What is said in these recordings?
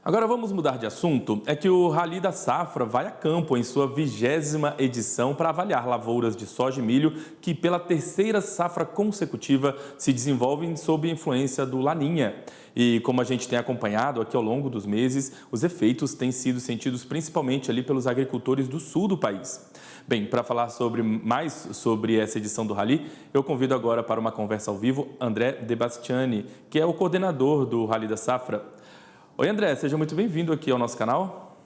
Agora vamos mudar de assunto. É que o Rally da Safra vai a campo em sua 20ª edição para avaliar lavouras de soja e milho que pela terceira safra consecutiva se desenvolvem sob influência do Laninha. E como a gente tem acompanhado aqui ao longo dos meses, os efeitos têm sido sentidos principalmente ali pelos agricultores do sul do país. Bem, para falar mais sobre essa edição do Rally, eu convido agora para uma conversa ao vivo André De Bastiani, que é o coordenador do Rally da Safra. Oi, André, seja muito bem-vindo aqui ao nosso canal.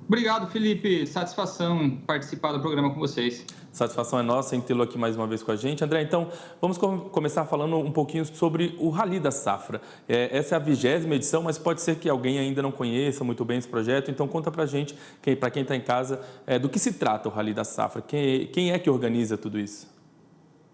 Obrigado, Felipe. Satisfação em participar do programa com vocês. Satisfação é nossa em tê-lo aqui mais uma vez com a gente. André, então, vamos começar falando um pouquinho sobre o Rally da Safra. Essa é a 20ª edição, mas pode ser que alguém ainda não conheça muito bem esse projeto. Então, conta pra gente, para quem está em casa, do que se trata o Rally da Safra. Quem é que organiza tudo isso?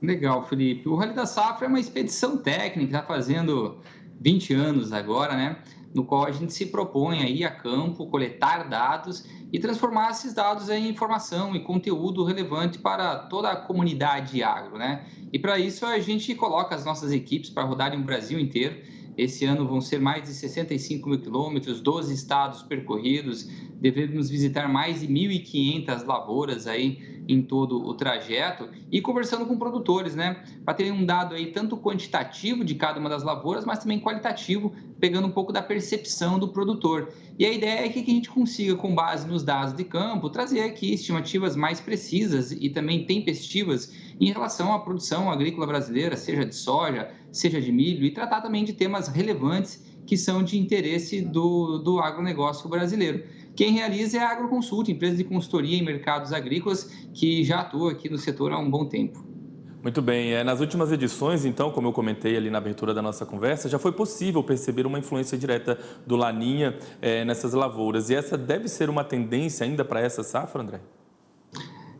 Legal, Felipe. O Rally da Safra é uma expedição técnica, está fazendo 20 anos agora, né? No qual a gente se propõe a ir a campo, coletar dados e transformar esses dados em informação e conteúdo relevante para toda a comunidade agro, né? E para isso a gente coloca as nossas equipes para rodarem o Brasil inteiro. Esse ano vão ser mais de 65 mil quilômetros, 12 estados percorridos, devemos visitar mais de 1.500 lavouras aí em todo o trajeto e conversando com produtores, né? Para ter um dado aí tanto quantitativo de cada uma das lavouras, mas também qualitativo, pegando um pouco da percepção do produtor. E a ideia é que a gente consiga, com base nos dados de campo, trazer aqui estimativas mais precisas e também tempestivas em relação à produção agrícola brasileira, seja de soja, seja de milho, e tratar também de temas relevantes que são de interesse do agronegócio brasileiro. Quem realiza é a Agroconsult, empresa de consultoria em mercados agrícolas, que já atua aqui no setor há um bom tempo. Muito bem. Nas últimas edições, então, como eu comentei ali na abertura da nossa conversa, já foi possível perceber uma influência direta do Laninha nessas lavouras. E essa deve ser uma tendência ainda para essa safra, André?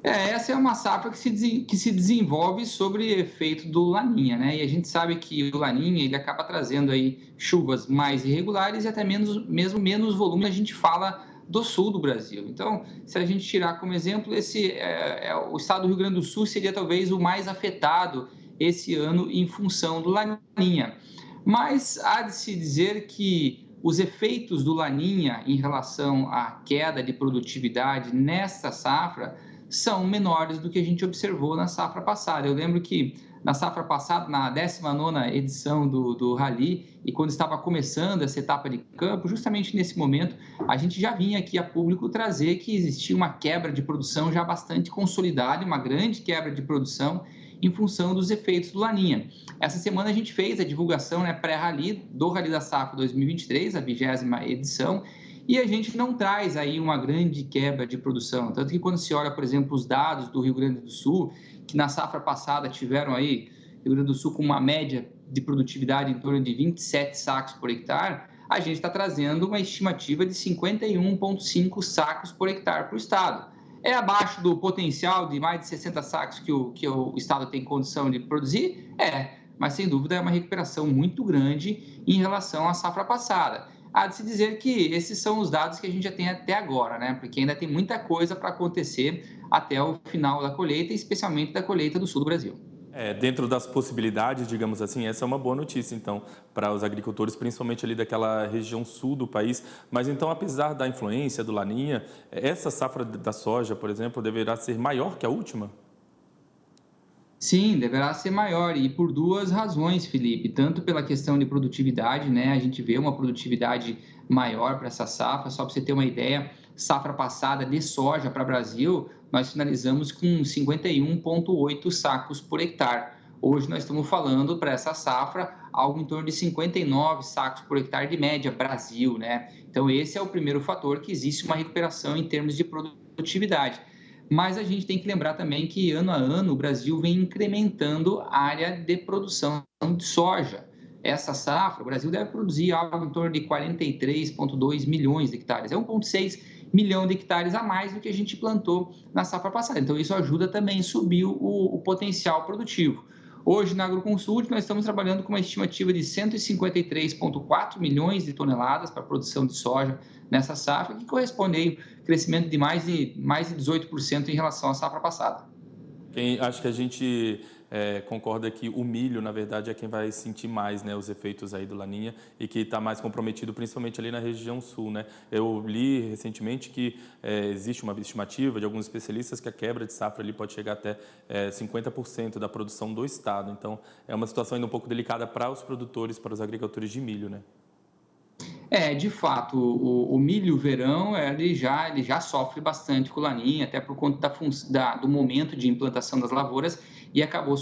Essa é uma safra que se desenvolve sobre efeito do Laninha, né? E a gente sabe que o Laninha ele acaba trazendo aí chuvas mais irregulares e até mesmo menos volume. A gente fala do sul do Brasil. Então, se a gente tirar como exemplo, o estado do Rio Grande do Sul seria talvez o mais afetado esse ano em função do Laninha. Mas há de se dizer que os efeitos do Laninha em relação à queda de produtividade nesta safra são menores do que a gente observou na safra passada. Eu lembro que na safra passada, na 19ª edição do Rally, e quando estava começando essa etapa de campo, justamente nesse momento, a gente já vinha aqui a público trazer que existia uma quebra de produção já bastante consolidada, uma grande quebra de produção em função dos efeitos do Laninha. Essa semana a gente fez a divulgação, né, pré-Rally do Rally da Safra 2023, a 20ª edição, e a gente não traz aí uma grande quebra de produção. Tanto que quando se olha, por exemplo, os dados do Rio Grande do Sul, que na safra passada tiveram aí, Rio Grande do Sul com uma média de produtividade em torno de 27 sacos por hectare, a gente está trazendo uma estimativa de 51,5 sacos por hectare para o estado. É abaixo do potencial de mais de 60 sacos que o estado tem condição de produzir? Mas sem dúvida é uma recuperação muito grande em relação à safra passada. Há de se dizer que esses são os dados que a gente já tem até agora, né? Porque ainda tem muita coisa para acontecer até o final da colheita, especialmente da colheita do sul do Brasil. Dentro das possibilidades, digamos assim, essa é uma boa notícia, então, para os agricultores, principalmente ali daquela região sul do país. Mas, então, apesar da influência do Laninha, essa safra da soja, por exemplo, deverá ser maior que a última? Sim, deverá ser maior e por duas razões, Felipe. Tanto pela questão de produtividade, né? A gente vê uma produtividade maior para essa safra. Só para você ter uma ideia, safra passada de soja para o Brasil, nós finalizamos com 51,8 sacos por hectare. Hoje nós estamos falando para essa safra algo em torno de 59 sacos por hectare de média Brasil, né? Então esse é o primeiro fator que existe uma recuperação em termos de produtividade. Mas a gente tem que lembrar também que, ano a ano, o Brasil vem incrementando a área de produção de soja. Essa safra, o Brasil deve produzir algo em torno de 43,2 milhões de hectares. É 1,6 milhão de hectares a mais do que a gente plantou na safra passada. Então, isso ajuda também a subir o potencial produtivo. Hoje, na Agroconsult, nós estamos trabalhando com uma estimativa de 153,4 milhões de toneladas para a produção de soja nessa safra, que corresponde a um crescimento de mais de 18% em relação à safra passada. Acho que a gente concorda que o milho, na verdade, é quem vai sentir mais, né, os efeitos aí do Laninha e que está mais comprometido, principalmente ali na região sul, né? Eu li recentemente que existe uma estimativa de alguns especialistas que a quebra de safra ali pode chegar até 50% da produção do estado. Então, é uma situação ainda um pouco delicada para os produtores, para os agricultores de milho, né? De fato, o milho verão ele já sofre bastante com o laninha, até por conta do momento de implantação das lavouras e acabou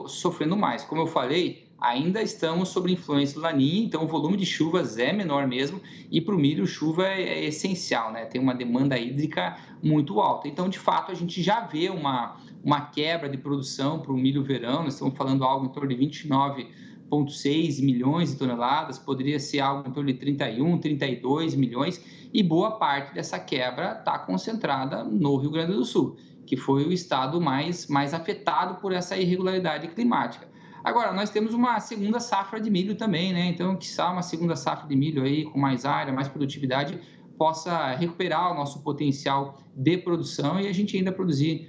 sofrendo mais. Como eu falei, ainda estamos sob influência do laninha, então o volume de chuvas é menor mesmo e para o milho chuva é essencial, né? Tem uma demanda hídrica muito alta. Então, de fato, a gente já vê uma quebra de produção para o milho verão, nós estamos falando algo em torno de 29,6 milhões de toneladas, poderia ser algo em torno de 31, 32 milhões, e boa parte dessa quebra está concentrada no Rio Grande do Sul, que foi o estado mais afetado por essa irregularidade climática. Agora, nós temos uma segunda safra de milho também, né? Então, quiçá uma segunda safra de milho aí com mais área, mais produtividade, possa recuperar o nosso potencial de produção e a gente ainda produzir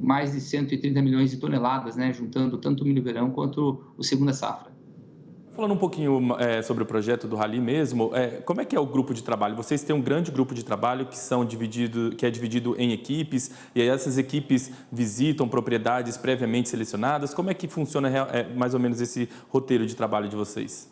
mais de 130 milhões de toneladas, né, juntando tanto o milho verão quanto o segunda safra. Falando um pouquinho sobre o projeto do Rally mesmo, como é que é o grupo de trabalho? Vocês têm um grande grupo de trabalho que é dividido em equipes, e aí essas equipes visitam propriedades previamente selecionadas. Como é que funciona mais ou menos esse roteiro de trabalho de vocês?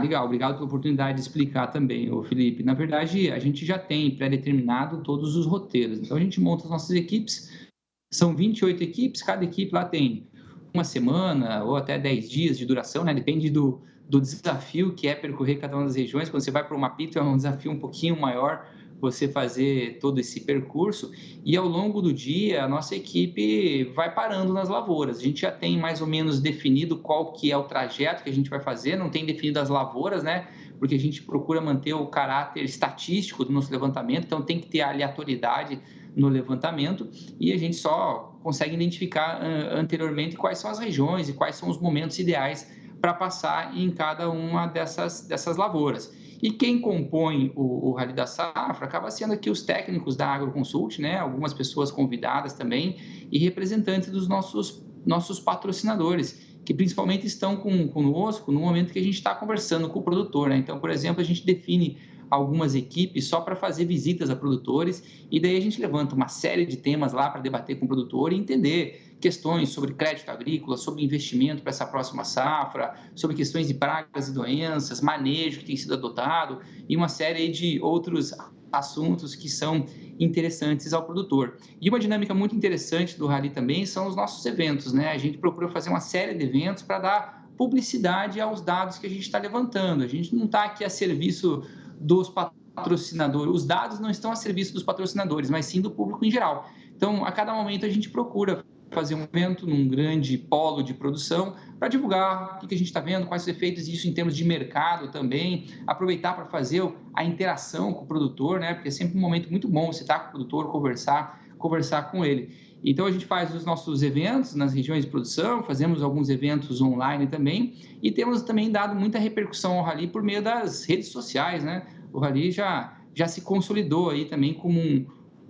Legal. Obrigado pela oportunidade de explicar também, ô Felipe. Na verdade, a gente já tem pré-determinado todos os roteiros. Então, a gente monta as nossas equipes, são 28 equipes, cada equipe lá tem uma semana ou até 10 dias de duração, né? Depende do desafio que é percorrer cada uma das regiões. Quando você vai para uma pista, é um desafio um pouquinho maior você fazer todo esse percurso, e ao longo do dia a nossa equipe vai parando nas lavouras. A gente já tem mais ou menos definido qual que é o trajeto que a gente vai fazer, não tem definido as lavouras, né? Porque a gente procura manter o caráter estatístico do nosso levantamento, então tem que ter aleatoriedade no levantamento, e a gente só consegue identificar anteriormente quais são as regiões e quais são os momentos ideais para passar em cada uma dessas lavouras. E quem compõe o Rally da Safra acaba sendo aqui os técnicos da AgroConsult, né? Algumas pessoas convidadas também e representantes dos nossos patrocinadores, que principalmente estão conosco no momento que a gente está conversando com o produtor, né? Então, por exemplo, a gente define algumas equipes só para fazer visitas a produtores e daí a gente levanta uma série de temas lá para debater com o produtor e entender questões sobre crédito agrícola, sobre investimento para essa próxima safra, sobre questões de pragas e doenças, manejo que tem sido adotado e uma série de outros assuntos que são interessantes ao produtor. E uma dinâmica muito interessante do Rally também são os nossos eventos, né? A gente procura fazer uma série de eventos para dar publicidade aos dados que a gente está levantando. A gente não está aqui a serviço dos patrocinadores, os dados não estão a serviço dos patrocinadores, mas sim do público em geral. Então, a cada momento a gente procura fazer um evento num grande polo de produção para divulgar o que a gente está vendo, quais os efeitos disso em termos de mercado também, aproveitar para fazer a interação com o produtor, né? Porque é sempre um momento muito bom você estar com o produtor, conversar com ele. Então, a gente faz os nossos eventos nas regiões de produção, fazemos alguns eventos online também e temos também dado muita repercussão ao Rally por meio das redes sociais, né? O Rally já se consolidou aí também como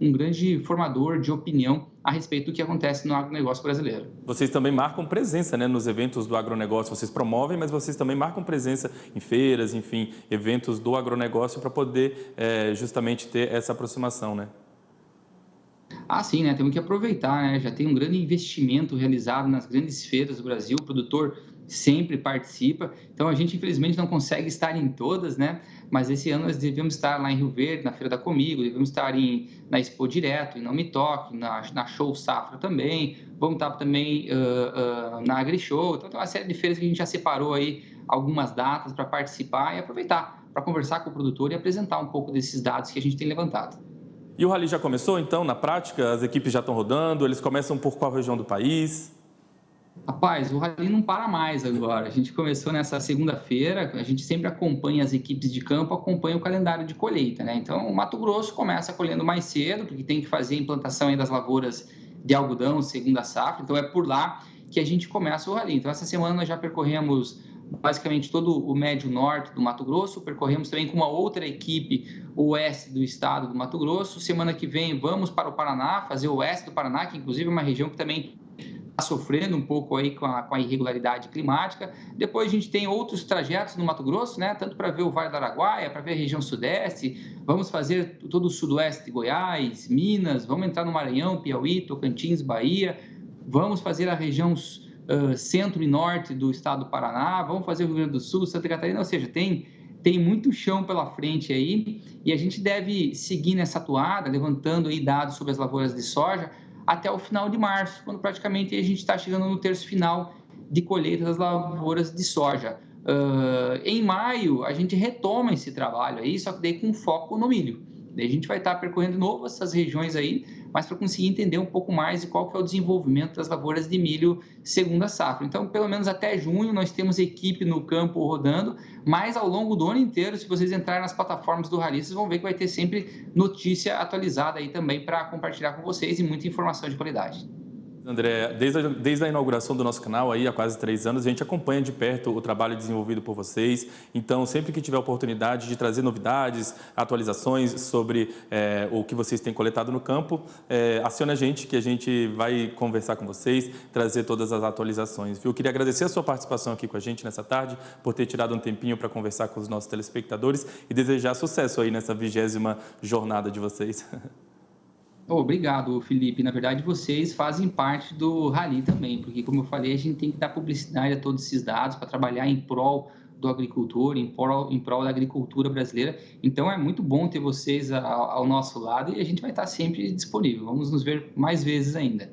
um grande formador de opinião a respeito do que acontece no agronegócio brasileiro. Vocês também marcam presença, né, nos eventos do agronegócio, vocês promovem, mas vocês também marcam presença em feiras, enfim, eventos do agronegócio para poder justamente ter essa aproximação, né? Sim, né? Temos que aproveitar, né? Já tem um grande investimento realizado nas grandes feiras do Brasil, o produtor sempre participa, então a gente infelizmente não consegue estar em todas, né? Mas esse ano nós devemos estar lá em Rio Verde, na Feira da Comigo, devemos estar na Expo Direto, em Não Me Toque, na Show Safra também, vamos estar também na AgriShow, então tem uma série de feiras que a gente já separou aí algumas datas para participar e aproveitar para conversar com o produtor e apresentar um pouco desses dados que a gente tem levantado. E o Rally já começou, então, na prática? As equipes já estão rodando? Eles começam por qual região do país? Rapaz, o Rally não para mais agora. A gente começou nessa segunda-feira, a gente sempre acompanha as equipes de campo, acompanha o calendário de colheita, né? Então, o Mato Grosso começa colhendo mais cedo, porque tem que fazer a implantação aí das lavouras de algodão, segunda safra, então é por lá que a gente começa o Rally. Então, essa semana nós já percorremos basicamente todo o médio norte do Mato Grosso, percorremos também com uma outra equipe o oeste do estado do Mato Grosso. Semana que vem vamos para o Paraná, fazer o oeste do Paraná, que inclusive é uma região que também está sofrendo um pouco aí com a irregularidade climática. Depois a gente tem outros trajetos no Mato Grosso, né? Tanto para ver o Vale do Araguaia, para ver a região sudeste, vamos fazer todo o sudoeste de Goiás, Minas, vamos entrar no Maranhão, Piauí, Tocantins, Bahia, vamos fazer a região centro e norte do estado do Paraná, vamos fazer o Rio Grande do Sul, Santa Catarina, ou seja, tem muito chão pela frente aí e a gente deve seguir nessa toada, levantando aí dados sobre as lavouras de soja até o final de março, quando praticamente a gente está chegando no terço final de colheita das lavouras de soja. Em maio, a gente retoma esse trabalho aí, só que daí com foco no milho. Daí a gente vai estar percorrendo de novo essas regiões aí, mas para conseguir entender um pouco mais de qual que é o desenvolvimento das lavouras de milho segunda safra. Então, pelo menos até junho, nós temos equipe no campo rodando, mas ao longo do ano inteiro, se vocês entrarem nas plataformas do Rally, vocês vão ver que vai ter sempre notícia atualizada aí também para compartilhar com vocês e muita informação de qualidade. André, desde a inauguração do nosso canal aí há quase 3 anos, a gente acompanha de perto o trabalho desenvolvido por vocês. Então, sempre que tiver oportunidade de trazer novidades, atualizações sobre o que vocês têm coletado no campo, acione a gente que a gente vai conversar com vocês, trazer todas as atualizações. Eu queria agradecer a sua participação aqui com a gente nessa tarde, por ter tirado um tempinho para conversar com os nossos telespectadores e desejar sucesso aí nessa 20ª jornada de vocês. Obrigado, Felipe. Na verdade, vocês fazem parte do Rally também, porque, como eu falei, a gente tem que dar publicidade a todos esses dados para trabalhar em prol do agricultor, em prol da agricultura brasileira. Então, é muito bom ter vocês ao nosso lado e a gente vai estar sempre disponível. Vamos nos ver mais vezes ainda.